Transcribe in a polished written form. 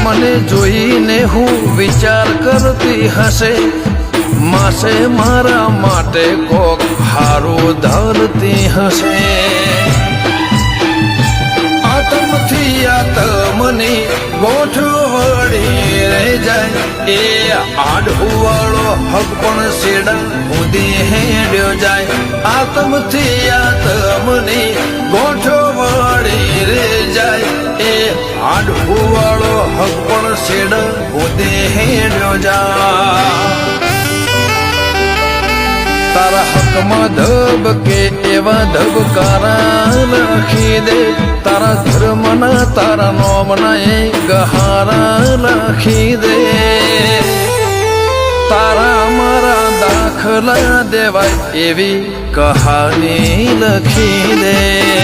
મને જોઈને હું વિચાર કરતી હશે, માસે મારા માટે કોક હારું ધરતી હશે. આતમથી આતમની ગોઠવણી રહી જાય, એ આડુવાળો હક પણ સેડા ઉદી હેડ્યો જાય. આતમથી આતમની ગોઠવણી રહી જાય, એ આડુવાળો હક પણ સેડા ઉદી હેડ્યો જાય. તારા હકમાં ધબકે એવા ધબકારા લખી દે, તારા ધર્મના તારા નોમના એ ગહારા લખી દે. તારા મારા દાખલા દેવાય એવી કહાની લખી દે.